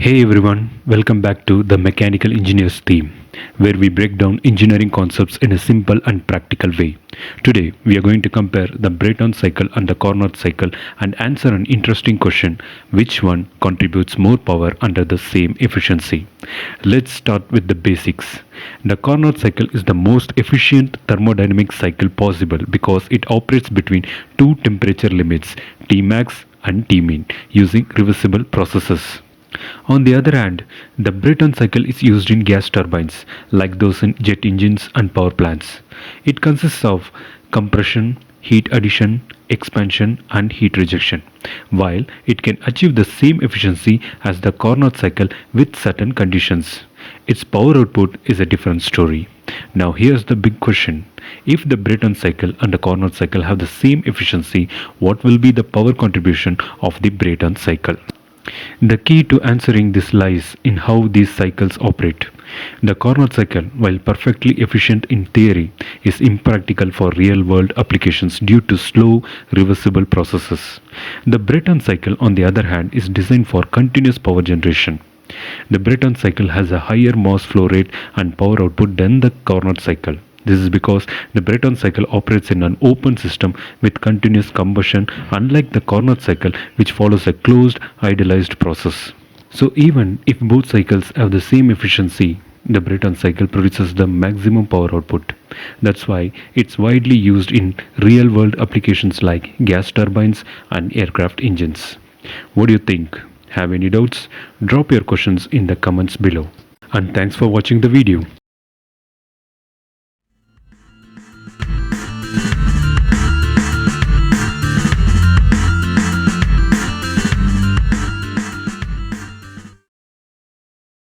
Hey everyone, welcome back to the Mechanical Engineers theme, where we break down engineering concepts in a simple and practical way. Today, we are going to compare the Brayton cycle and the Carnot cycle and answer an interesting question: which one contributes more power under the same efficiency? Let's start with the basics. The Carnot cycle is the most efficient thermodynamic cycle possible because it operates between two temperature limits, Tmax and Tmin, using reversible processes. On the other hand, the Brayton cycle is used in gas turbines, like those in jet engines and power plants. It consists of compression, heat addition, expansion, and heat rejection, while it can achieve the same efficiency as the Carnot cycle with certain conditions. Its power output is a different story. Now, here's the big question: if the Brayton cycle and the Carnot cycle have the same efficiency, what will be the power contribution of the Brayton cycle? The key to answering this lies in how these cycles operate. The Carnot cycle, while perfectly efficient in theory, is impractical for real world applications due to slow, reversible processes. The Brayton cycle, on the other hand, is designed for continuous power generation. The Brayton cycle has a higher mass flow rate and power output than the Carnot cycle. This is because the Brayton cycle operates in an open system with continuous combustion, unlike the Carnot cycle, which follows a closed, idealized process. So, even if both cycles have the same efficiency, the Brayton cycle produces the maximum power output. That's why it's widely used in real world applications like gas turbines and aircraft engines. What do you think? Have any doubts? Drop your questions in the comments below. And thanks for watching the video.